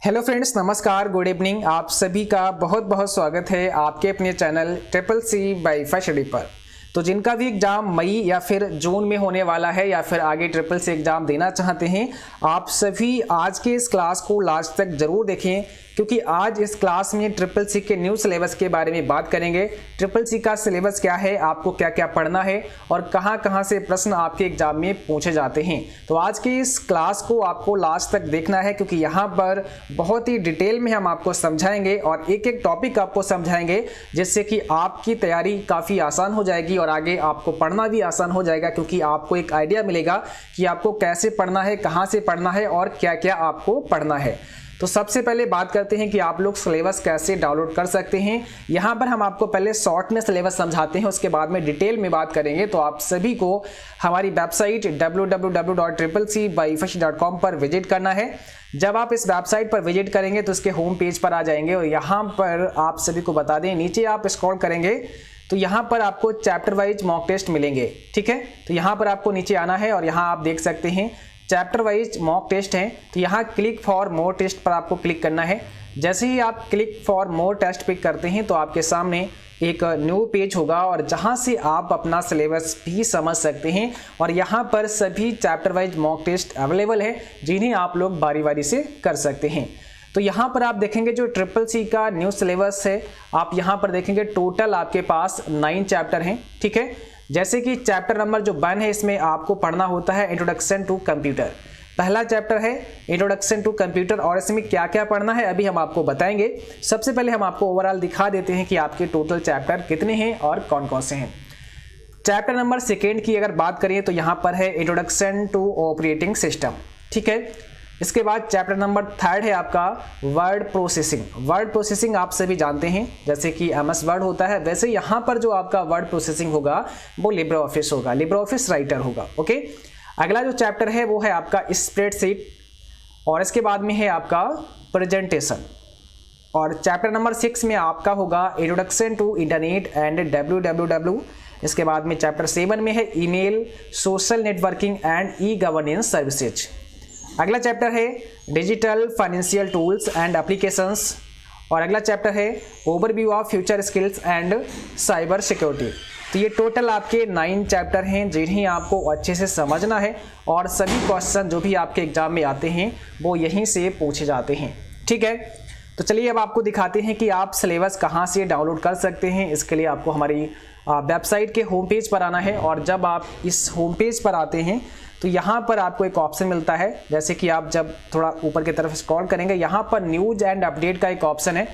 Hello friends, नमस्कार, good evening. आप सभी का बहुत बहुत स्वागत है आपके अपने channel triple C by study पर। तो जिनका भी एग्ज़ाम मई या फिर जून में होने वाला है या फिर आगे ट्रिपल सी एग्ज़ाम देना चाहते हैं, आप सभी आज के इस क्लास को लास्ट तक ज़रूर देखें, क्योंकि आज इस क्लास में ट्रिपल सी के न्यू सिलेबस के बारे में बात करेंगे। ट्रिपल सी का सिलेबस क्या है, आपको क्या क्या पढ़ना है और कहां कहां से प्रश्न आपके एग्जाम में पूछे जाते हैं। तो आज की इस क्लास को आपको लास्ट तक देखना है, क्योंकि यहां पर बहुत ही डिटेल में हम आपको समझाएंगे और एक एक टॉपिक आपको समझाएंगे, जिससे कि आपकी तैयारी काफ़ी आसान हो जाएगी और आगे आपको पढ़ना भी आसान हो जाएगा, क्योंकि आपको एक आइडिया मिलेगा कि आपको कैसे पढ़ना है, कहाँ से पढ़ना है और क्या क्या आपको पढ़ना है। तो सबसे पहले बात करते हैं कि आप लोग सिलेबस कैसे डाउनलोड कर सकते हैं। यहाँ पर हम आपको पहले शॉर्ट में सिलेबस समझाते हैं, उसके बाद में डिटेल में बात करेंगे। तो आप सभी को हमारी वेबसाइट www.triplec.com पर विजिट करना है। जब आप इस वेबसाइट पर विजिट करेंगे तो इसके होम पेज पर आ जाएंगे और यहाँ पर आप सभी को बता दें, नीचे आप स्क्रॉल करेंगे तो यहाँ पर आपको चैप्टर वाइज मॉक टेस्ट मिलेंगे। ठीक है, तो यहाँ पर आपको नीचे आना है और यहाँ आप देख सकते हैं चैप्टर वाइज मॉक टेस्ट हैं। तो यहाँ क्लिक फॉर मोर टेस्ट पर आपको क्लिक करना है। जैसे ही आप click for more test pick करते हैं तो आपके सामने एक न्यू पेज होगा और जहाँ से आप अपना सिलेबस भी समझ सकते हैं। और यहाँ पर सभी chapter wise mock test available है, जिन्हें आप लोग बारी बारी से कर सकते हैं। तो यहाँ पर आप देखेंगे जो ट्रिपल सी का न्यू सिलेबस है, आप यहाँ पर देखेंगे टोटल आपके पास 9 चैप्टर हैं। ठीक है, जैसे कि चैप्टर नंबर जो 1 है, इसमें आपको पढ़ना होता है इंट्रोडक्शन टू कंप्यूटर। पहला चैप्टर है इंट्रोडक्शन टू कंप्यूटर और इसमें क्या क्या पढ़ना है अभी हम आपको बताएंगे। सबसे पहले हम आपको ओवरऑल दिखा देते हैं कि आपके टोटल चैप्टर कितने हैं और कौन कौन से हैं। चैप्टर नंबर 2 की अगर बात करें तो यहाँ पर है इंट्रोडक्शन टू ऑपरेटिंग सिस्टम। ठीक है, इसके बाद चैप्टर नंबर 3 है आपका वर्ड प्रोसेसिंग। वर्ड प्रोसेसिंग आप सभी जानते हैं, जैसे कि MS वर्ड होता है, वैसे यहाँ पर जो आपका वर्ड प्रोसेसिंग होगा वो लिब्रे ऑफिस होगा, लिब्रे ऑफिस राइटर होगा। ओके, अगला जो चैप्टर है वो है आपका स्प्रेडशीट और इसके बाद में है आपका प्रेजेंटेशन। और चैप्टर नंबर 6 में आपका होगा introduction to internet and www। इसके बाद में चैप्टर 7 में है email, social networking and e governance services. अगला चैप्टर है digital financial tools and applications और अगला चैप्टर है overview of future skills and cyber security. तो ये टोटल आपके 9 चैप्टर हैं, जिन्हें आपको अच्छे से समझना है और सभी क्वेश्चन जो भी आपके एग्जाम में आते हैं वो यहीं से पूछे जाते हैं। ठीक है, तो चलिए अब आपको दिखाते हैं कि आप सिलेबस कहाँ से डाउनलोड कर सकते हैं। इसके लिए आपको हमारी वेबसाइट के होम पेज पर आना है और जब आप इस होम पेज पर आते हैं तो यहाँ पर आपको एक ऑप्शन मिलता है। जैसे कि आप जब थोड़ा ऊपर की तरफ स्क्रॉल करेंगे, यहाँ पर न्यूज एंड अपडेट का एक ऑप्शन है।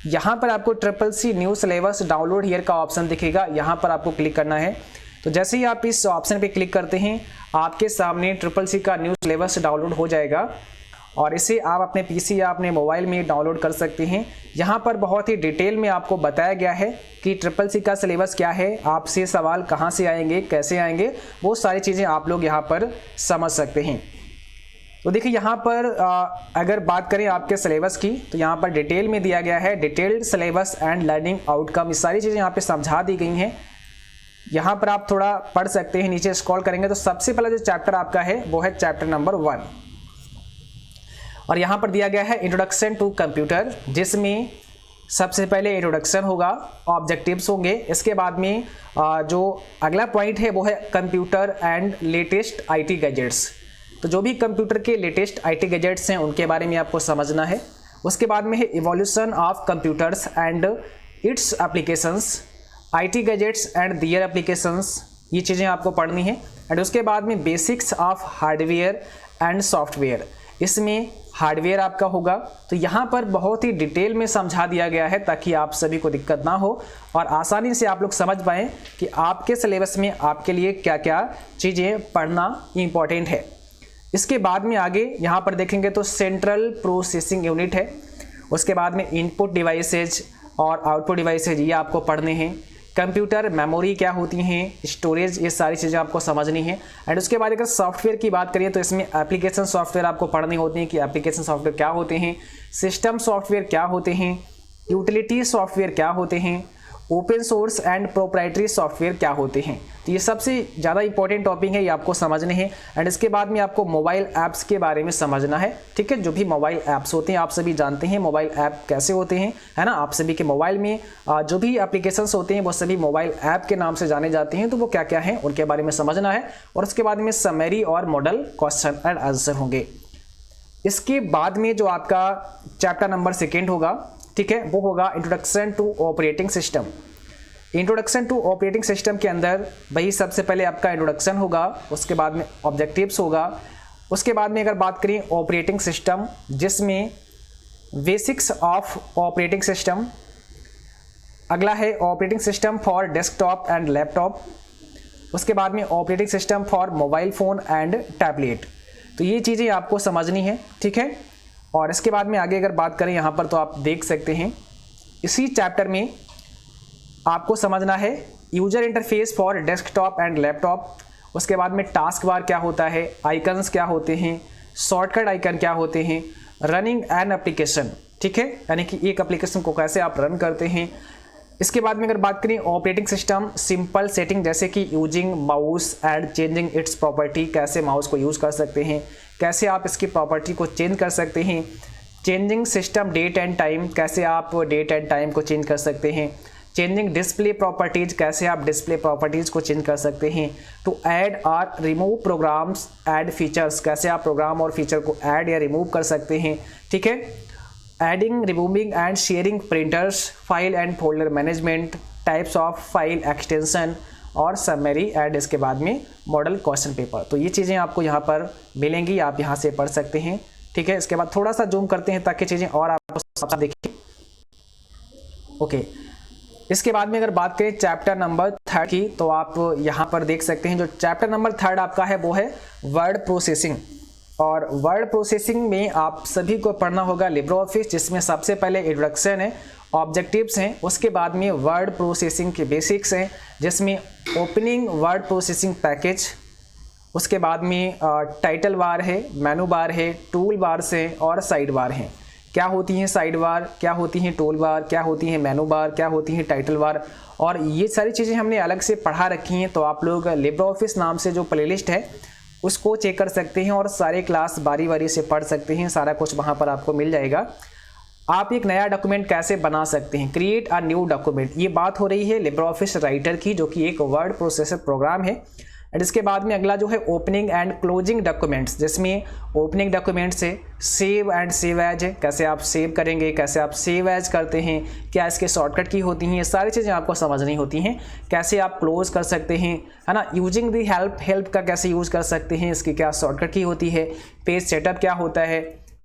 यहाँ पर आपको triple C new syllabus download here का ऑप्शन दिखेगा, यहाँ पर आपको क्लिक करना है। तो जैसे ही आप इस ऑप्शन पे क्लिक करते हैं, आपके सामने ट्रिपल सी का न्यू सिलेबस डाउनलोड हो जाएगा और इसे आप अपने PC या अपने मोबाइल में डाउनलोड कर सकते हैं। यहाँ पर बहुत ही डिटेल में आपको बताया गया है कि ट्रिपल सी का सिलेबस क्या है, आपसे सवाल कहाँ से आएंगे, कैसे आएंगे, वो सारी चीज़ें आप लोग यहाँ पर समझ सकते हैं। तो देखिए यहाँ पर अगर बात करें आपके सिलेबस की, तो यहाँ पर डिटेल में दिया गया है detailed syllabus and learning outcome. ये सारी चीज़ें यहाँ पर समझा दी गई हैं। यहाँ पर आप थोड़ा पढ़ सकते हैं, नीचे स्क्रॉल करेंगे तो सबसे पहला जो चैप्टर आपका है वो है चैप्टर नंबर 1 और यहाँ पर दिया गया है इंट्रोडक्शन टू कंप्यूटर, जिसमें सबसे पहले इंट्रोडक्शन होगा, ऑब्जेक्टिव्स होंगे। इसके बाद में जो अगला पॉइंट है वो है computer and latest IT gadgets. तो जो भी कंप्यूटर के लेटेस्ट IT गैजेट्स हैं उनके बारे में आपको समझना है। उसके बाद में है evolution of computers and its applications, IT gadgets and their applications, ये चीज़ें आपको पढ़नी है। एंड उसके बाद में basics of hardware and software, इसमें हार्डवेयर आपका होगा। तो यहाँ पर बहुत ही डिटेल में समझा दिया गया है ताकि आप सभी को दिक्कत ना हो और आसानी से आप लोग समझ पाएँ कि आपके सिलेबस में आपके लिए क्या क्या चीज़ें पढ़ना इम्पॉर्टेंट है। इसके बाद में आगे यहाँ पर देखेंगे तो सेंट्रल प्रोसेसिंग यूनिट है। उसके बाद में इनपुट डिवाइसेज और आउटपुट डिवाइसेज, ये आपको पढ़ने हैं। कंप्यूटर मेमोरी क्या होती हैं, स्टोरेज, ये सारी चीज़ें आपको समझनी है। एंड उसके बाद अगर सॉफ्टवेयर की बात करिए तो इसमें एप्लीकेशन सॉफ्टवेयर आपको पढ़नी होती हैं कि एप्लीकेशन सॉफ्टवेयर क्या होते हैं, सिस्टम सॉफ्टवेयर क्या होते हैं, यूटिलिटी सॉफ्टवेयर क्या होते हैं। Open source and proprietary software क्या होते हैं। तो ये सबसे ज़्यादा इंपॉर्टेंट टॉपिक है, ये आपको समझने हैं। एंड इसके बाद में आपको मोबाइल ऐप्स के बारे में समझना है, ठीक है। जो भी मोबाइल ऐप्स होते हैं, आप सभी जानते हैं मोबाइल ऐप कैसे होते हैं, है ना। आप सभी के मोबाइल में जो भी एप्लीकेशंस होते हैं वो सभी मोबाइल ऐप के नाम से जाने जाते हैं, तो वो क्या क्या हैं उनके बारे में समझना है। और उसके बाद में समरी और मॉडल क्वेश्चन एंड आंसर होंगे। इसके बाद में जो आपका चैप्टर नंबर 2 होगा, ठीक है, वो होगा introduction to operating system. Introduction to operating system के अंदर भाई सबसे पहले आपका इंट्रोडक्शन होगा, उसके बाद में ऑब्जेक्टिव्स होगा, उसके बाद में अगर बात करें ऑपरेटिंग सिस्टम जिसमें बेसिक्स ऑफ ऑपरेटिंग सिस्टम, अगला है operating system for desktop and laptop, उसके बाद में operating system for mobile phone and tablet. तो ये चीज़ें आपको समझनी है, ठीक है। और इसके बाद में आगे अगर बात करें यहाँ पर तो आप देख सकते हैं इसी चैप्टर में आपको समझना है user interface for desktop and laptop, उसके बाद में टास्क बार क्या होता है, आइकन्स क्या होते हैं, शॉर्टकट आइकन क्या होते हैं, रनिंग एन एप्लीकेशन, ठीक है, यानी कि एक एप्लीकेशन को कैसे आप रन करते हैं। इसके बाद में अगर बात करें ऑपरेटिंग सिस्टम सिंपल सेटिंग, जैसे कि using mouse and changing it's property, कैसे माउस को यूज़ कर सकते हैं, कैसे आप इसकी प्रॉपर्टी को चेंज कर सकते हैं। Changing system date and time, कैसे आप डेट एंड टाइम को चेंज कर सकते हैं। चेंजिंग डिस्प्ले प्रॉपर्टीज, कैसे आप डिस्प्ले प्रॉपर्टीज को चेंज कर सकते हैं। टू ऐड और रिमूव प्रोग्राम्स ऐड फीचर्स, कैसे आप प्रोग्राम और फीचर को ऐड या रिमूव कर सकते हैं, ठीक है। Adding, removing and sharing printers, file and folder management, types of file extension और समरी एंड इसके बाद में मॉडल क्वेश्चन पेपर। तो ये चीज़ें आपको यहाँ पर मिलेंगी, आप यहाँ से पढ़ सकते हैं, ठीक है। इसके बाद थोड़ा सा जूम करते हैं ताकि चीज़ें और आपको देखिए, ओके। इसके बाद में अगर बात करें चैप्टर नंबर 3 की, तो आप यहाँ पर देख सकते हैं जो चैप्टर नंबर 3 आपका है वो है वर्ड प्रोसेसिंग। और वर्ड प्रोसेसिंग में आप सभी को पढ़ना होगा लिब्रे ऑफिस, जिसमें सबसे पहले इंट्रोडक्शन है, ऑब्जेक्टिव्स हैं, उसके बाद में वर्ड प्रोसेसिंग के बेसिक्स हैं जिसमें ओपनिंग वर्ड प्रोसेसिंग पैकेज, उसके बाद में टाइटल बार है, मेनू बार है, टूल बार्स हैं और साइड बार हैं। क्या होती हैं साइड बार, क्या होती हैं टूल बार, क्या होती हैं मेनू बार, क्या होती हैं टाइटल बार, और ये सारी चीज़ें हमने अलग से पढ़ा रखी हैं। तो आप लोग लिब्रे ऑफिस नाम से जो प्लेलिस्ट है उसको चेक कर सकते हैं और सारे क्लास बारी बारी से पढ़ सकते हैं, सारा कुछ वहाँ पर आपको मिल जाएगा। आप एक नया डॉक्यूमेंट कैसे बना सकते हैं, क्रिएट अ न्यू डॉक्यूमेंट, ये बात हो रही है लिब्रे ऑफिस राइटर की, जो कि एक वर्ड प्रोसेसर प्रोग्राम है। एंड इसके बाद में अगला जो है ओपनिंग एंड क्लोजिंग डॉक्यूमेंट्स, जिसमें ओपनिंग डॉक्यूमेंट्स है, सेव एंड सेव एज है, कैसे आप सेव करेंगे, कैसे आप सेव एज करते हैं, क्या इसके शॉर्टकट की होती हैं, ये सारी चीज़ें आपको समझनी होती हैं। कैसे आप क्लोज कर सकते हैं, है ना। यूजिंग दी हेल्प का कैसे यूज़ कर सकते हैं, इसकी क्या शॉर्टकट की होती है, पेज सेटअप क्या होता है,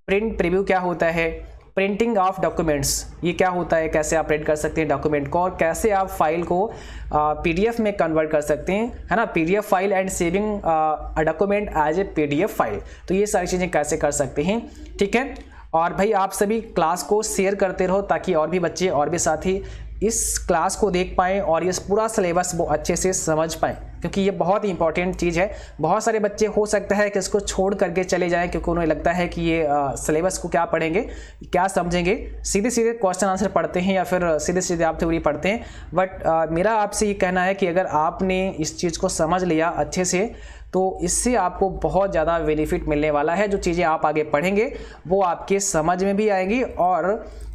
प्रिंट प्रीव्यू क्या होता है, प्रिंटिंग ऑफ डॉक्यूमेंट्स ये क्या होता है, कैसे आप प्रिंट कर सकते हैं डॉक्यूमेंट को, और कैसे आप फाइल को पीडीएफ में कन्वर्ट कर सकते हैं, है ना। PDF file and saving a document as a PDF file, तो ये सारी चीज़ें कैसे कर सकते हैं, ठीक है। और भाई आप सभी क्लास को शेयर करते रहो ताकि और भी बच्चे और भी साथी इस क्लास को देख पाएँ और ये पूरा सिलेबस वो अच्छे से समझ पाएँ, क्योंकि ये बहुत ही इंपॉर्टेंट चीज़ है। बहुत सारे बच्चे हो सकता है कि इसको छोड़ करके चले जाएं, क्योंकि उन्हें लगता है कि ये सिलेबस को क्या पढ़ेंगे, क्या समझेंगे, सीधे सीधे क्वेश्चन आंसर पढ़ते हैं या फिर सीधे सीधे आप थ्योरी पढ़ते हैं। बट मेरा आपसे ये कहना है कि अगर आपने इस चीज़ को समझ लिया अच्छे से, तो इससे आपको बहुत ज़्यादा बेनिफिट मिलने वाला है। जो चीज़ें आप आगे पढ़ेंगे वो आपके समझ में भी आएंगी और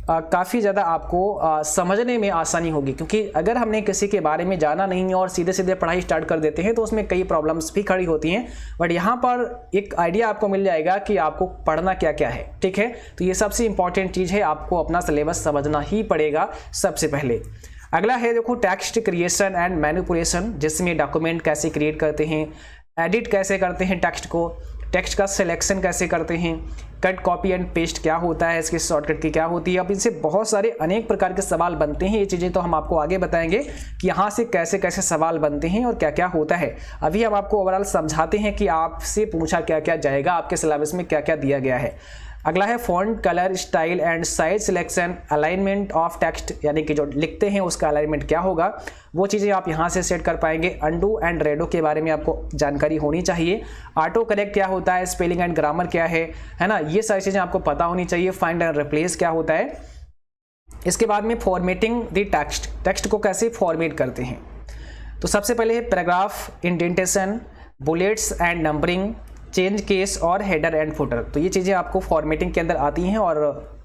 काफ़ी ज़्यादा आपको समझने में आसानी होगी, क्योंकि अगर हमने किसी के बारे में जाना नहीं है और सीधे सीधे पढ़ाई स्टार्ट कर देते हैं तो उसमें कई प्रॉब्लम्स भी खड़ी होती हैं। बट यहाँ पर एक आइडिया आपको मिल जाएगा कि आपको पढ़ना क्या क्या है, ठीक है। तो ये सबसे इंपॉर्टेंट चीज़ है, आपको अपना सिलेबस समझना ही पड़ेगा सबसे पहले। अगला है देखो टेक्स्ट क्रिएशन एंड मैनिपुलेशन, जिसमें डॉक्यूमेंट कैसे क्रिएट करते हैं, एडिट कैसे करते हैं टेक्स्ट को, टेक्स्ट का सिलेक्शन कैसे करते हैं, कट कॉपी एंड पेस्ट क्या होता है, इसकी शॉर्टकट की क्या होती है। अब इनसे बहुत सारे अनेक प्रकार के सवाल बनते हैं। ये चीज़ें तो हम आपको आगे बताएंगे कि यहाँ से कैसे कैसे सवाल बनते हैं और क्या क्या होता है। अभी हम आपको ओवरऑल समझाते हैं कि आपसे पूछा क्या क्या जाएगा, आपके सिलेबस में क्या क्या दिया गया है। अगला है font colour style and size selection, alignment of text, यानी कि जो लिखते हैं उसका अलाइनमेंट क्या होगा, वो चीज़ें आप यहाँ से सेट कर पाएंगे। अंडू एंड रेडो के बारे में आपको जानकारी होनी चाहिए। ऑटो करेक्ट क्या होता है, स्पेलिंग एंड ग्रामर क्या है ना, ये सारी चीज़ें आपको पता होनी चाहिए। फाइंड एंड रिप्लेस क्या होता है, इसके बाद में फॉर्मेटिंग द टेक्स्ट, टेक्स्ट को कैसे फॉर्मेट करते हैं। तो सबसे पहले है paragraph, indentation, bullets and numbering, change case और हेडर एंड फुटर। तो ये चीज़ें आपको फॉर्मेटिंग के अंदर आती हैं, और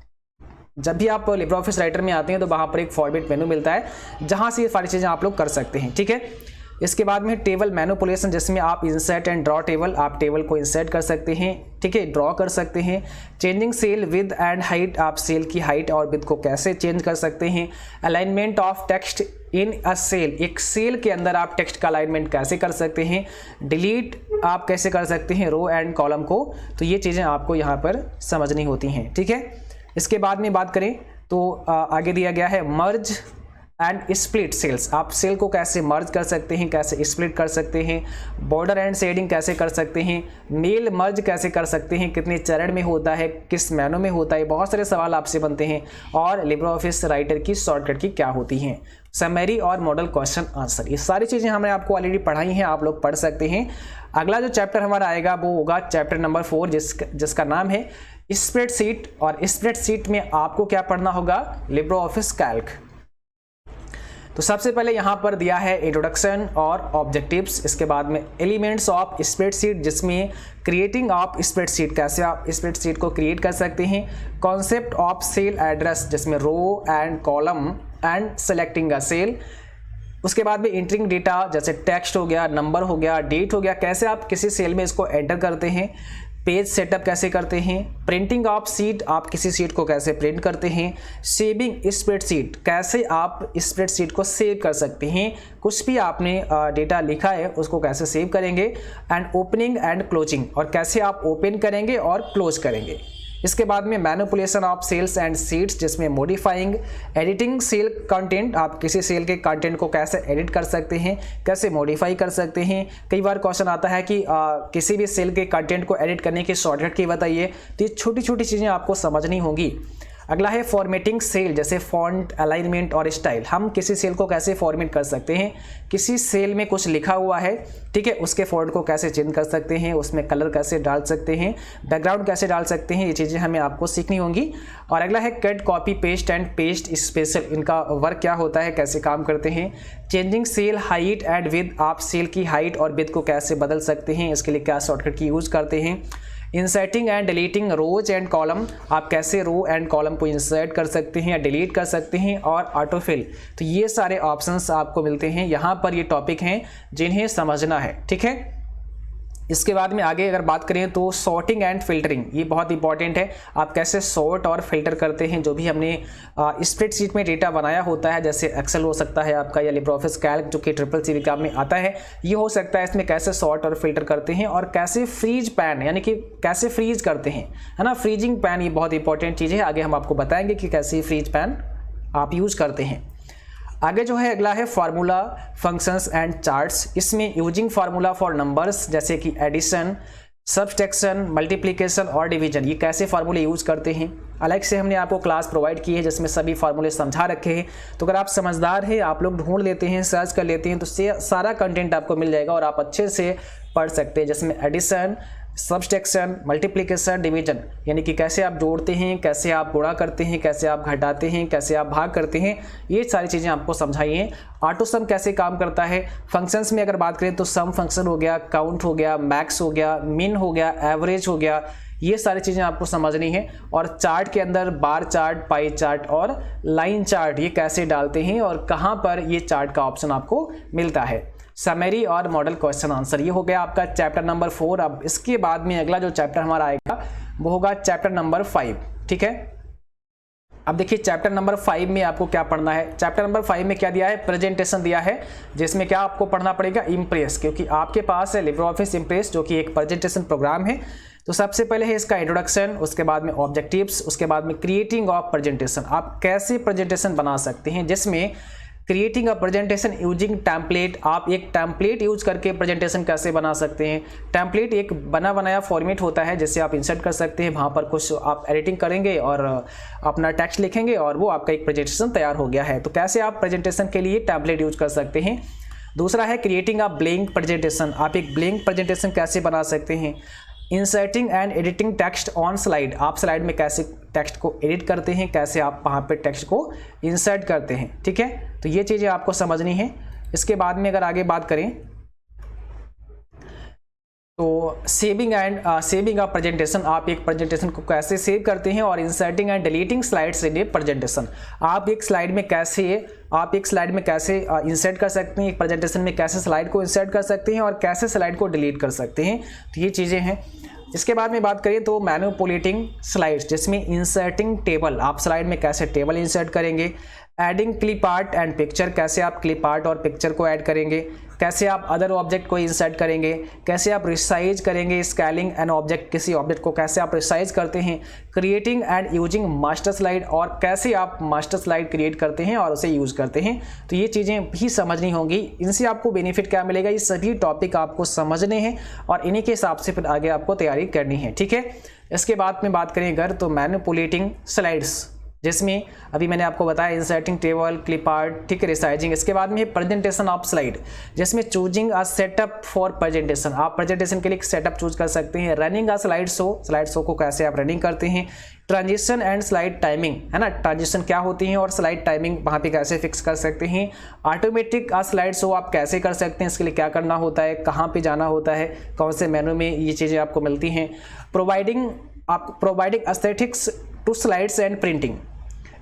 जब भी आप लिब्रे ऑफिस राइटर में आते हैं तो वहाँ पर एक फॉर्मेट मेनू मिलता है जहाँ से ये सारी चीज़ें आप लोग कर सकते हैं, ठीक है। इसके बाद में टेबल मैनिपुलेशन, जिसमें आप इंसर्ट एंड ड्रॉ टेबल, आप टेबल को इंसर्ट कर सकते हैं, ठीक है, ड्रॉ कर सकते हैं। Changing cell width and height, आप सेल की हाइट और विद को कैसे चेंज कर सकते हैं। Alignment of text in a cell, एक सेल के अंदर आप टेक्स्ट का अलाइनमेंट कैसे कर सकते हैं। डिलीट आप कैसे कर सकते हैं रो एंड कॉलम को। तो ये चीज़ें आपको यहाँ पर समझनी होती हैं, ठीक है। इसके बाद में बात करें तो आगे दिया गया है मर्ज एंड स्प्लिट सेल्स, आप सेल को कैसे मर्ज कर सकते हैं, कैसे स्प्लिट कर सकते हैं। बॉर्डर एंड शेडिंग कैसे कर सकते हैं। मेल मर्ज कैसे कर सकते हैं, कितने चरण में होता है, किस मेनू में होता है। बहुत सारे सवाल आपसे बनते हैं। और लिब्रे ऑफिस राइटर की शॉर्टकट की क्या होती हैं। समरी और मॉडल क्वेश्चन आंसर, ये सारी चीज़ें हमने आपको ऑलरेडी पढ़ाई हैं, आप लोग पढ़ सकते हैं। अगला जो चैप्टर हमारा आएगा वो होगा चैप्टर नंबर 4, जिसका नाम है स्प्रेडशीट। और स्प्रेडशीट में आपको क्या पढ़ना होगा, लिब्रे ऑफिस कैल्क। तो सबसे पहले यहाँ पर दिया है इंट्रोडक्शन और ऑब्जेक्टिव्स, इसके बाद में एलिमेंट्स ऑफ स्प्रेडशीट, जिसमें क्रिएटिंग ऑफ स्प्रेडशीट, कैसे आप स्प्रेडशीट को क्रिएट कर सकते हैं। कॉन्सेप्ट ऑफ सेल एड्रेस, जिसमें row and column and selecting a cell. उसके बाद में एंटरिंग डेटा, जैसे टेक्स्ट हो गया, नंबर हो गया, डेट हो गया, कैसे आप किसी सेल में इसको एंटर करते हैं। पेज सेटअप कैसे करते हैं। प्रिंटिंग ऑफ सीट, आप किसी सीट को कैसे प्रिंट करते हैं। सेविंग स्प्रेडशीट, कैसे आप स्प्रेडशीट को सेव कर सकते हैं, कुछ भी आपने डेटा लिखा है उसको कैसे सेव करेंगे। एंड ओपनिंग एंड क्लोजिंग, और कैसे आप ओपन करेंगे और क्लोज करेंगे। इसके बाद में manipulation of cells and sheets, जिसमें मॉडिफाइंग, एडिटिंग सेल कंटेंट, आप किसी सेल के कंटेंट को कैसे एडिट कर सकते हैं, कैसे मॉडिफाई कर सकते हैं। कई बार क्वेश्चन आता है कि किसी भी सेल के कंटेंट को एडिट करने की शॉर्टकट की बताइए। तो ये छोटी छोटी चीज़ें आपको समझनी होंगी। अगला है फॉर्मेटिंग सेल, जैसे फॉन्ट, अलाइनमेंट और स्टाइल। हम किसी सेल को कैसे फॉर्मेट कर सकते हैं। किसी सेल में कुछ लिखा हुआ है, ठीक है, उसके फॉन्ट को कैसे चेंज कर सकते हैं, उसमें कलर कैसे डाल सकते हैं, बैकग्राउंड कैसे डाल सकते हैं, ये चीज़ें हमें आपको सीखनी होंगी। और अगला है cut, copy, paste and paste special, इनका वर्क क्या होता है, कैसे काम करते हैं। Changing cell height and width, आप सेल की हाइट और विद को कैसे बदल सकते हैं, इसके लिए क्या शॉर्टकट की यूज़ करते हैं। Inserting and deleting rows and column, आप कैसे रो एंड कॉलम को इंसर्ट कर सकते हैं या डिलीट कर सकते हैं। और ऑटोफिल, तो ये सारे ऑप्शंस आपको मिलते हैं यहाँ पर, ये टॉपिक हैं जिन्हें समझना है, ठीक है। इसके बाद में आगे अगर बात करें तो सॉर्टिंग एंड फिल्टरिंग, ये बहुत इंपॉर्टेंट है। आप कैसे सॉर्ट और फिल्टर करते हैं जो भी हमने स्प्रेडशीट में डेटा बनाया होता है, जैसे एक्सेल हो सकता है आपका या लिब्रे ऑफिस कैल्क जो कि CCC एग्जाम में आता है, ये हो सकता है। इसमें कैसे सॉर्ट और फिल्टर करते हैं और कैसे फ्रीज पैन, यानी कि कैसे फ्रीज करते हैं, है ना, फ्रीजिंग पैन, ये बहुत इंपॉर्टेंट चीज़ है। आगे हम आपको बताएंगे कि कैसे फ्रीज पैन आप यूज़ करते हैं। आगे जो है अगला है फार्मूला, फंक्शंस एंड चार्ट्स। इसमें यूजिंग फार्मूला फॉर नंबर्स, जैसे कि एडिशन, सब्सट्रैक्शन, मल्टीप्लिकेशन और डिवीजन, ये कैसे फार्मूले यूज़ करते हैं। अलग से हमने आपको क्लास प्रोवाइड की है जिसमें सभी फार्मूले समझा रखे हैं। तो अगर आप समझदार हैं, आप लोग ढूंढ लेते हैं, सर्च कर लेते हैं, तो सारा कंटेंट आपको मिल जाएगा और आप अच्छे से पढ़ सकते हैं। जिसमें एडिशन, सब्सट्रैक्शन, मल्टीप्लिकेशन, डिवीजन, यानी कि कैसे आप जोड़ते हैं, कैसे आप गुणा करते हैं, कैसे आप घटाते हैं, कैसे आप भाग करते हैं, ये सारी चीज़ें आपको समझाई हैं। ऑटो सम कैसे काम करता है। फंक्शंस में अगर बात करें तो सम फंक्शन हो गया, काउंट हो गया, मैक्स हो गया, मिन हो गया, एवरेज हो गया, ये सारी चीज़ें आपको समझनी है। और चार्ट के अंदर बार चार्ट, पाई चार्ट और लाइन चार्ट, ये कैसे डालते हैं और कहाँ पर ये चार्ट का ऑप्शन आपको मिलता है। समरी और मॉडल क्वेश्चन आंसर, ये हो गया आपका चैप्टर नंबर 4। अब इसके बाद में अगला जो चैप्टर हमारा आएगा वो होगा चैप्टर नंबर 5, ठीक है। अब देखिए चैप्टर नंबर 5 में आपको क्या पढ़ना है। चैप्टर नंबर 5 में क्या दिया है, प्रेजेंटेशन दिया है, जिसमें क्या आपको पढ़ना पड़ेगा, इम्प्रेस, क्योंकि आपके पास है लिब्रे ऑफिस इम्प्रेस जो कि एक प्रेजेंटेशन प्रोग्राम है। तो सबसे पहले है इसका इंट्रोडक्शन, उसके बाद में ऑब्जेक्टिव्स, उसके बाद में क्रिएटिंग ऑफ प्रेजेंटेशन, आप कैसे प्रेजेंटेशन बना सकते हैं। जिसमें creating a presentation using template, आप एक टेम्पलेट यूज करके प्रेजेंटेशन कैसे बना सकते हैं। टेम्पलेट एक बना बनाया फॉर्मेट होता है जिससे आप इंसर्ट कर सकते हैं, वहाँ पर कुछ आप एडिटिंग करेंगे और अपना टेक्स्ट लिखेंगे और वो आपका एक प्रेजेंटेशन तैयार हो गया है। तो कैसे आप प्रेजेंटेशन के लिए टेम्पलेट यूज कर सकते हैं। दूसरा है क्रिएटिंग अ ब्लैंक प्रेजेंटेशन, आप एक ब्लैंक प्रेजेंटेशन कैसे बना सकते हैं। Inserting and editing text on slide, आप स्लाइड में कैसे टेक्स्ट को एडिट करते हैं, कैसे आप वहाँ पे टेक्स्ट को इंसर्ट करते हैं, ठीक है। तो ये चीज़ें आपको समझनी है। इसके बाद में अगर आगे बात करें तो सेविंग अ प्रेजेंटेशन, आप एक प्रेजेंटेशन को कैसे सेव करते हैं, और inserting and deleting slides in A presentation, आप एक स्लाइड में कैसे इंसर्ट कर सकते हैं, एक प्रेजेंटेशन में कैसे स्लाइड को इंसर्ट कर सकते हैं और कैसे स्लाइड को डिलीट कर सकते हैं, तो ये चीज़ें हैं। इसके बाद में बात करें तो मैनिपुलेटिंग स्लाइड्स, जिसमें इंसर्टिंग टेबल, आप स्लाइड में कैसे टेबल इंसर्ट करेंगे, adding clip art and picture, कैसे आप क्लिप आर्ट और पिक्चर को ऐड करेंगे, कैसे आप अदर ऑब्जेक्ट को इंसर्ट करेंगे, कैसे आप रिसाइज करेंगे, स्केलिंग एन ऑब्जेक्ट, किसी ऑब्जेक्ट को कैसे आप रिसाइज करते हैं, creating and using master slide, और कैसे आप मास्टर स्लाइड क्रिएट करते हैं और उसे यूज करते हैं। तो ये चीज़ें भी समझनी होंगी, इनसे आपको बेनिफिट क्या मिलेगा, ये सभी टॉपिक आपको समझने हैं और इन्हीं के हिसाब से फिर आगे आपको तैयारी करनी है, ठीक है। इसके बाद में बात करें अगर तो मैनिपुलेटिंग स्लाइड्स, जिसमें अभी मैंने आपको बताया इंसर्टिंग टेबल, क्लिप आर्ट, ठीक है, रिसाइजिंग। इसके बाद में प्रेजेंटेशन ऑफ स्लाइड, जिसमें choosing a setup for presentation, आप प्रेजेंटेशन के लिए सेटअप चूज कर सकते हैं। रनिंग अ स्लाइड शो को कैसे आप रनिंग करते हैं। ट्रांजिशन एंड स्लाइड टाइमिंग, है ना, ट्रांजिशन क्या होती है और स्लाइड टाइमिंग वहाँ पे कैसे फिक्स कर सकते हैं। ऑटोमेटिक स्लाइड शो आप कैसे कर सकते हैं, इसके लिए क्या करना होता है, कहाँ पे जाना होता है, कौन से मेनू में ये चीज़ें आपको मिलती हैं। Providing aesthetics to slides and printing,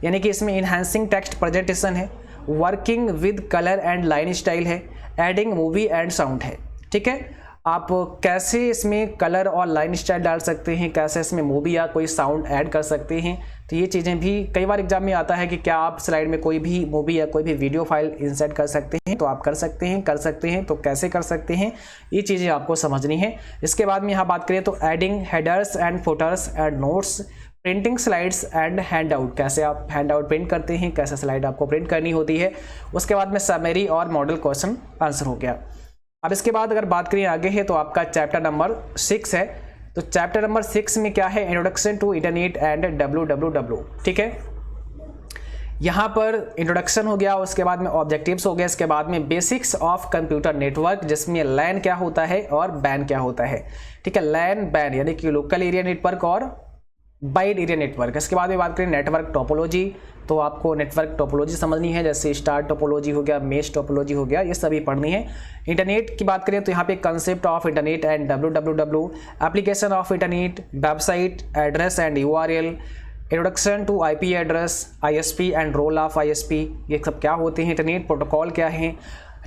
यानी कि इसमें इन्हांसिंग टेक्स्ट प्रेजेंटेशन है। Working with colour and line style है। एडिंग मूवी एंड साउंड है, ठीक है, आप कैसे इसमें कलर और लाइन स्टाइल डाल सकते हैं, कैसे इसमें मूवी या कोई साउंड ऐड कर सकते हैं। तो ये चीज़ें भी कई बार एग्जाम में आता है कि क्या आप स्लाइड में कोई भी मूवी या कोई भी वीडियो फाइल इंसर्ट कर सकते हैं, तो आप कर सकते हैं, तो कैसे कर सकते हैं, ये चीज़ें आपको समझनी है। इसके बाद में यहाँ बात करें तो adding headers and putters and notes, printing slides and hand out, कैसे आप हैंड आउट प्रिंट करते हैं, कैसे स्लाइड आपको प्रिंट करनी होती है। उसके बाद में समरी और मॉडल क्वेश्चन आंसर हो गया। अब इसके बाद अगर बात करें आगे है तो आपका चैप्टर नंबर 6 है। तो चैप्टर नंबर 6 में क्या है, introduction to internet and www, ठीक है। यहाँ पर इंट्रोडक्शन हो गया, उसके बाद में ऑब्जेक्टिव्स हो गया, इसके बाद में बेसिक्स ऑफ कंप्यूटर नेटवर्क, जिसमें लैन क्या होता है और बैन क्या होता है, ठीक है। लैन बैन यानी कि लोकल एरिया नेटवर्क और वाइड एरिया नेटवर्क। इसके बाद में बात करें नेटवर्क टोपोलॉजी, तो आपको नेटवर्क टोपोलॉजी समझनी है, जैसे स्टार टोपोलॉजी हो गया, मेश टोपोलॉजी हो गया, ये सभी पढ़नी है। इंटरनेट की बात करें तो यहाँ पे concept of internet and www, application of internet, website address and URL, introduction to IP address, ISP and role of ISP, ये सब क्या होते हैं, इंटरनेट प्रोटोकॉल क्या है,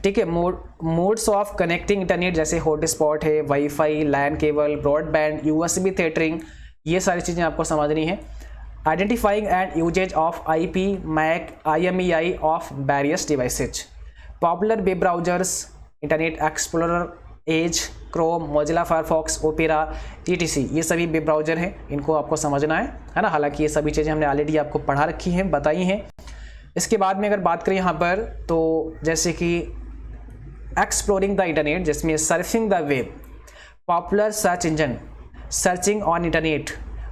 ठीक है। मोड्स ऑफ कनेक्टिंग इंटरनेट, जैसे हॉटस्पॉट है, wifi, LAN cable, broadband, USB tethering, ये सारी चीज़ें आपको समझनी है। Identifying and usage of IP, MAC, IMEI of various devices, popular web browsers, Internet Explorer, Edge, Chrome, Mozilla Firefox, Opera, TTC, ये सभी वेब ब्राउजर हैं, इनको आपको समझना है ना। हालांकि ये सभी चीज़ें हमने ऑलरेडी आपको पढ़ा रखी हैं, बताई हैं। इसके बाद में अगर बात करें यहाँ पर तो जैसे कि एक्सप्लोरिंग द इंटरनेट, जिसमें surfing the web, popular search engine, searching on internet,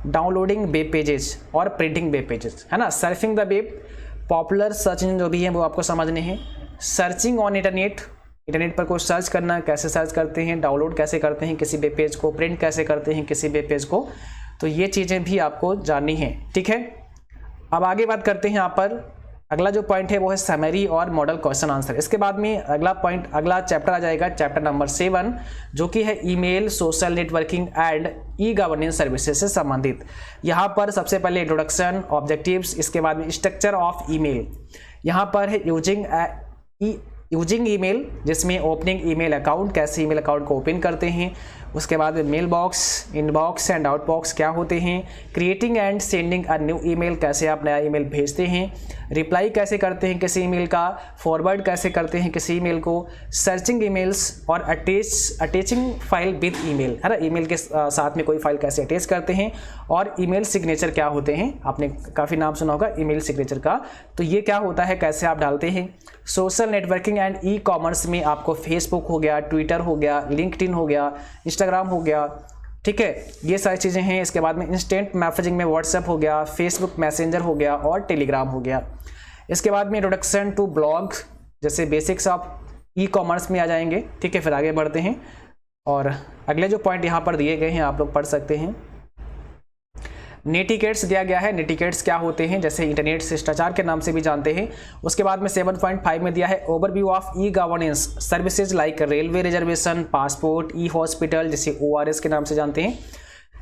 downloading web pages और प्रिंटिंग वेब पेजेस, है ना। Surfing the web, popular search engine जो भी है वो आपको समझने हैं। सर्चिंग ऑन इंटरनेट, इंटरनेट पर कोई सर्च करना, कैसे सर्च करते हैं, डाउनलोड कैसे करते हैं किसी वेब पेज को, प्रिंट कैसे करते हैं किसी वेब पेज को, तो ये चीज़ें भी आपको जाननी है, ठीक है। अब आगे बात करते हैं, यहाँ पर अगला जो पॉइंट है वो है समरी और मॉडल क्वेश्चन आंसर। इसके बाद में अगला चैप्टर आ जाएगा, चैप्टर नंबर 7, जो कि है email, social networking and e-governance services से संबंधित। यहाँ पर सबसे पहले इंट्रोडक्शन, ऑब्जेक्टिव्स, इसके बाद में स्ट्रक्चर ऑफ ईमेल, यहाँ पर है यूजिंग ईमेल, जिसमें ओपनिंग ईमेल अकाउंट, कैसे ईमेल अकाउंट को ओपन करते हैं। उसके बाद में mail box, inbox and outbox क्या होते हैं। Creating and sending a new email, कैसे आप नया ईमेल भेजते हैं। रिप्लाई कैसे करते हैं किसी ईमेल का, फॉरवर्ड कैसे करते हैं किसी ईमेल को। सर्चिंग ईमेल्स और अटैचिंग फाइल विद ईमेल, है ना, ईमेल के साथ में कोई फाइल कैसे अटैच करते हैं। और ईमेल सिग्नेचर क्या होते हैं, आपने काफ़ी नाम सुना होगा ईमेल सिग्नेचर का, तो ये क्या होता है, कैसे आप डालते हैं। Social networking and e commerce में आपको फेसबुक हो गया, ट्विटर हो गया, लिंक्डइन हो गया, इंस्टाग्राम हो गया, ठीक है, ये सारी चीज़ें हैं। इसके बाद में इंस्टेंट मैसेजिंग में व्हाट्सएप हो गया, फेसबुक मैसेंजर हो गया और टेलीग्राम हो गया। इसके बाद में इंट्रोडक्शन टू ब्लॉग, जैसे बेसिक्स ऑफ ई कॉमर्स में आ जाएंगे, ठीक है। फिर आगे बढ़ते हैं, और अगले जो पॉइंट यहाँ पर दिए गए हैं आप लोग पढ़ सकते हैं। नेटिकेट्स दिया गया है। नेटिकेट्स क्या होते हैं, जैसे इंटरनेट शिष्टाचार के नाम से भी जानते हैं। उसके बाद में 7.5 में दिया है overview of E governance services like railway reservation, passport, E hospital जिसे ORS के नाम से जानते हैं,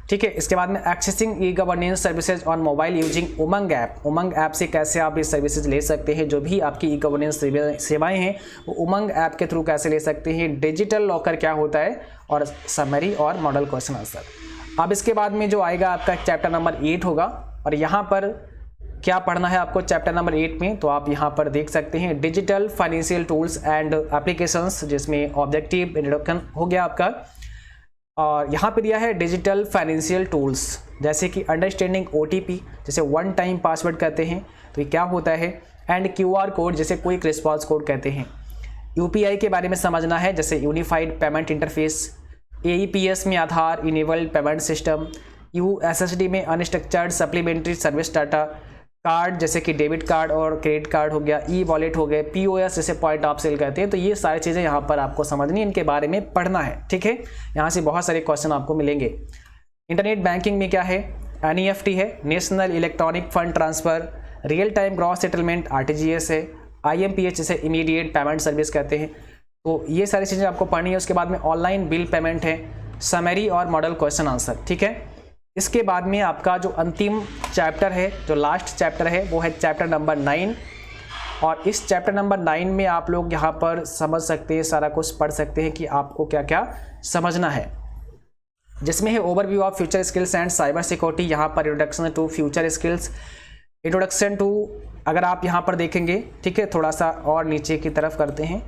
ठीक है। इसके बाद में accessing E governance services on mobile using Umang app. Umang app से कैसे आप ये सर्विसेज ले सकते हैं, जो भी आपकी ई गवर्नेंस सेवाएं हैं वो उमंग ऐप के थ्रू कैसे ले सकते हैं। डिजिटल लॉकर क्या होता है, और समरी और मॉडल क्वेश्चन आंसर। अब इसके बाद में जो आएगा आपका चैप्टर नंबर 8 होगा, और यहाँ पर क्या पढ़ना है आपको चैप्टर नंबर 8 में, तो आप यहाँ पर देख सकते हैं digital financial tools and applications, जिसमें ऑब्जेक्टिव इंट्रोडक्शन हो गया आपका। और यहाँ पे दिया है डिजिटल फाइनेंशियल टूल्स, जैसे कि अंडरस्टैंडिंग OTP, जैसे वन टाइम पासवर्ड कहते हैं, तो ये क्या होता है। एंड QR कोड, जैसे क्विक रिस्पॉन्स कोड कहते हैं। UPI के बारे में समझना है, जैसे यूनिफाइड पेमेंट इंटरफेस। AEPS में आधार इनेबल्ड पेमेंट सिस्टम। USSD में unstructured supplementary service data. Card, जैसे कि डेबिट कार्ड और क्रेडिट कार्ड हो गया। ई वॉलेट हो गए। POS, जैसे पॉइंट ऑफ सेल कहते हैं। तो ये सारी चीज़ें यहाँ पर आपको समझनी, इनके बारे में पढ़ना है, ठीक है। यहाँ से बहुत सारे क्वेश्चन आपको मिलेंगे। इंटरनेट बैंकिंग में क्या है, NEFT है, national electronic fund transfer. Real time gross settlement RTGS है। IMPS, जैसे इमीडिएट पेमेंट सर्विस कहते हैं। तो ये सारी चीज़ें आपको पढ़नी है। उसके बाद में ऑनलाइन बिल पेमेंट है, समरी और मॉडल क्वेश्चन आंसर, ठीक है। इसके बाद में आपका जो अंतिम चैप्टर है, जो लास्ट चैप्टर है, वो है चैप्टर नंबर 9। और इस चैप्टर नंबर 9 में आप लोग यहाँ पर समझ सकते हैं, सारा कुछ पढ़ सकते हैं कि आपको क्या क्या समझना है, जिसमें है overview of future skills and cyber security. यहाँ पर introduction to future skills, introduction to, अगर आप यहाँ पर देखेंगे, ठीक है, थोड़ा सा और नीचे की तरफ करते हैं,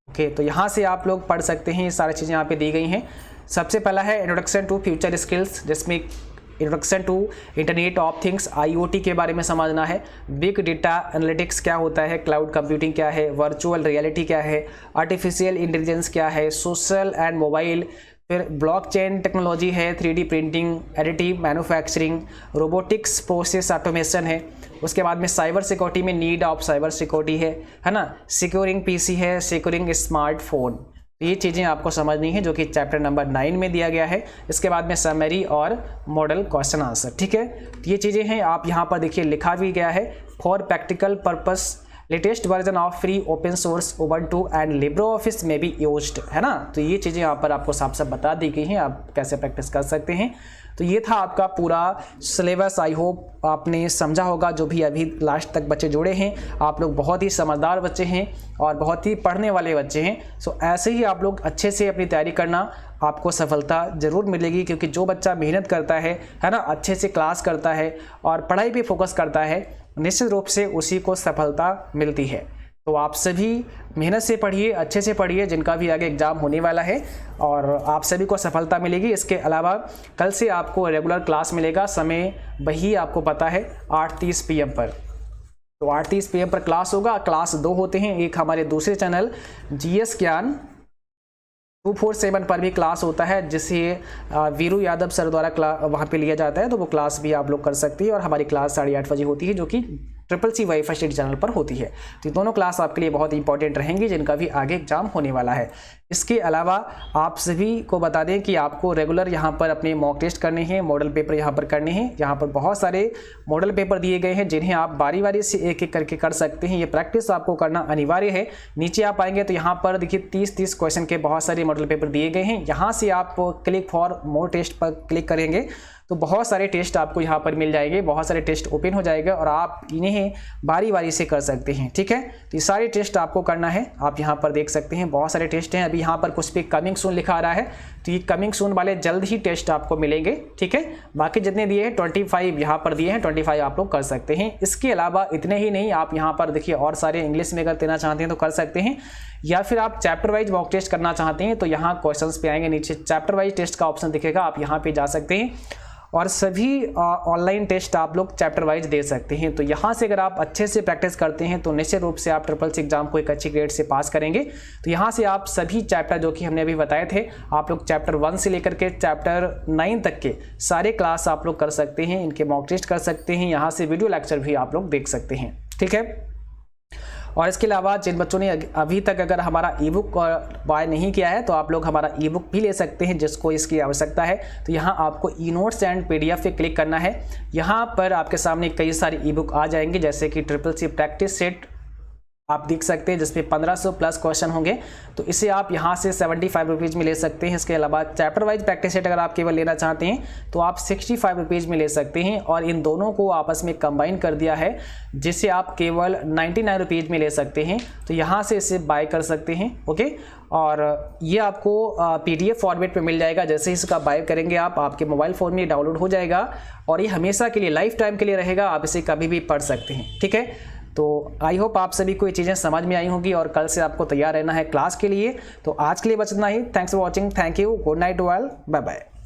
ओके, तो यहाँ से आप लोग पढ़ सकते हैं। ये सारी चीज़ें यहाँ पे दी गई हैं। सबसे पहला है इंट्रोडक्शन टू फ्यूचर स्किल्स, जिसमें introduction to internet of things IoT के बारे में समझना है। बिग डेटा एनालिटिक्स क्या होता है, क्लाउड कंप्यूटिंग क्या है, वर्चुअल रियलिटी क्या है, आर्टिफिशियल इंटेलिजेंस क्या है, सोशल एंड मोबाइल, फिर ब्लॉकचेन टेक्नोलॉजी है, 3D printing, additive manufacturing, robotics, process automation है। उसके बाद में साइबर सिक्योरिटी में नीड ऑफ साइबर सिक्योरिटी है ना, सिक्योरिंग PC है, सिक्योरिंग स्मार्टफोन। ये चीज़ें आपको समझनी है, जो कि चैप्टर नंबर 9 में दिया गया है। इसके बाद में समरी और मॉडल क्वेश्चन आंसर, ठीक है। तो ये चीज़ें हैं, आप यहाँ पर देखिए लिखा भी गया है, for practical purpose latest version of free open source Ubuntu and LibreOffice में भी यूज्ड है ना। तो ये चीज़ें यहाँ पर आपको साफ साफ बता दी गई हैं, आप कैसे प्रैक्टिस कर सकते हैं। तो ये था आपका पूरा सिलेबस। आई होप आपने समझा होगा, जो भी अभी लास्ट तक बच्चे जुड़े हैं, आप लोग बहुत ही समझदार बच्चे हैं और बहुत ही पढ़ने वाले बच्चे हैं। सो ऐसे ही आप लोग अच्छे से अपनी तैयारी करना, आपको सफलता ज़रूर मिलेगी, क्योंकि जो बच्चा मेहनत करता है ना, अच्छे से क्लास करता है और पढ़ाई पे फोकस करता है, निश्चित रूप से उसी को सफलता मिलती है। तो आप सभी मेहनत से पढ़िए, अच्छे से पढ़िए, जिनका भी आगे एग्ज़ाम होने वाला है, और आप सभी को सफलता मिलेगी। इसके अलावा कल से आपको रेगुलर क्लास मिलेगा, समय वही आपको पता है 8:30 PM पर। तो 8:30 PM पर क्लास होगा। क्लास 2 होते हैं, एक हमारे दूसरे चैनल GS ज्ञान 247 पर भी क्लास होता है, जिसे वीरू यादव सर द्वारा वहाँ पे लिया जाता है। तो वो क्लास भी आप लोग कर सकते हैं, और हमारी क्लास 8:30 बजे होती है, जो कि CCC वाईफाई स्टडी चैनल पर होती है। तो ये दोनों क्लास आपके लिए बहुत इंपॉर्टेंट रहेंगी, जिनका भी आगे एग्जाम होने वाला है। इसके अलावा आप सभी को बता दें कि आपको रेगुलर यहाँ पर अपने मॉक टेस्ट करने हैं, मॉडल पेपर यहाँ पर करने हैं। यहाँ पर बहुत सारे मॉडल पेपर दिए गए हैं, जिन्हें आप बारी बारी से एक एक करके कर सकते हैं। ये प्रैक्टिस आपको करना अनिवार्य है। नीचे आप आएंगे तो यहाँ पर देखिए 30 क्वेश्चन के बहुत सारे मॉडल पेपर दिए गए हैं। यहाँ से आप क्लिक फॉर मोर टेस्ट पर क्लिक करेंगे तो बहुत सारे टेस्ट आपको यहाँ पर मिल जाएंगे, बहुत सारे टेस्ट ओपन हो जाएगा, और आप इन्हें बारी बारी से कर सकते हैं। ठीक है, तो ये सारे टेस्ट आपको करना है। आप यहाँ पर देख सकते हैं बहुत सारे टेस्ट हैं। अभी यहाँ पर कुछ पे कमिंग सून लिखा आ रहा है, तो ये कमिंग सून वाले जल्द ही टेस्ट आपको मिलेंगे। ठीक है, बाकी जितने दिए हैं 25 यहाँ पर दिए हैं, 25 आप लोग कर सकते हैं। इसके अलावा इतने ही नहीं, आप यहाँ पर देखिए और सारे इंग्लिश में अगर देना चाहते हैं तो कर सकते हैं, या फिर आप चैप्टर वाइज मॉक टेस्ट करना चाहते हैं तो यहाँ क्वेश्चंस पे आएंगे, नीचे चैप्टर वाइज टेस्ट का ऑप्शन दिखेगा, आप यहाँ पे जा सकते हैं और सभी ऑनलाइन टेस्ट आप लोग चैप्टर वाइज दे सकते हैं। तो यहाँ से अगर आप अच्छे से प्रैक्टिस करते हैं तो निश्चित रूप से आप SSC एग्जाम को एक अच्छी ग्रेड से पास करेंगे। तो यहाँ से आप सभी चैप्टर जो कि हमने अभी बताए थे, आप लोग चैप्टर 1 से लेकर के चैप्टर 9 तक के सारे क्लास आप लोग कर सकते हैं, इनके मॉक टेस्ट कर सकते हैं, यहाँ से वीडियो लेक्चर भी आप लोग देख सकते हैं। ठीक है, और इसके अलावा जिन बच्चों ने अभी तक अगर हमारा ई बुक बाय नहीं किया है तो आप लोग हमारा ई बुक भी ले सकते हैं जिसको इसकी आवश्यकता है। तो यहाँ आपको ई नोट्स एंड PDF पे क्लिक करना है। यहाँ पर आपके सामने कई सारे ई बुक आ जाएंगे जैसे कि CCC प्रैक्टिस सेट आप देख सकते हैं जिसमें 1500 प्लस क्वेश्चन होंगे। तो इसे आप यहाँ से 75 रुपीज़ में ले सकते हैं। इसके अलावा चैप्टर वाइज प्रैक्टिस सेट अगर आप केवल लेना चाहते हैं तो आप 65 रुपीज़ में ले सकते हैं और इन दोनों को आपस में कंबाइन कर दिया है जिसे आप केवल 99 रुपीज़ में ले सकते हैं। तो यहाँ से इसे बाय कर सकते हैं। ओके, और ये आपको PDF फॉर्मेट पे मिल जाएगा। जैसे ही इसका बाय करेंगे आप, आपके मोबाइल फ़ोन में डाउनलोड हो जाएगा और ये हमेशा के लिए लाइफ टाइम के लिए रहेगा, आप इसे कभी भी पढ़ सकते हैं। ठीक है, तो आई होप आप सभी को ये चीज़ें समझ में आई होंगी और कल से आपको तैयार रहना है क्लास के लिए। तो आज के लिए बस इतना ही। Thanks for watching, thank you, good night, well, bye bye.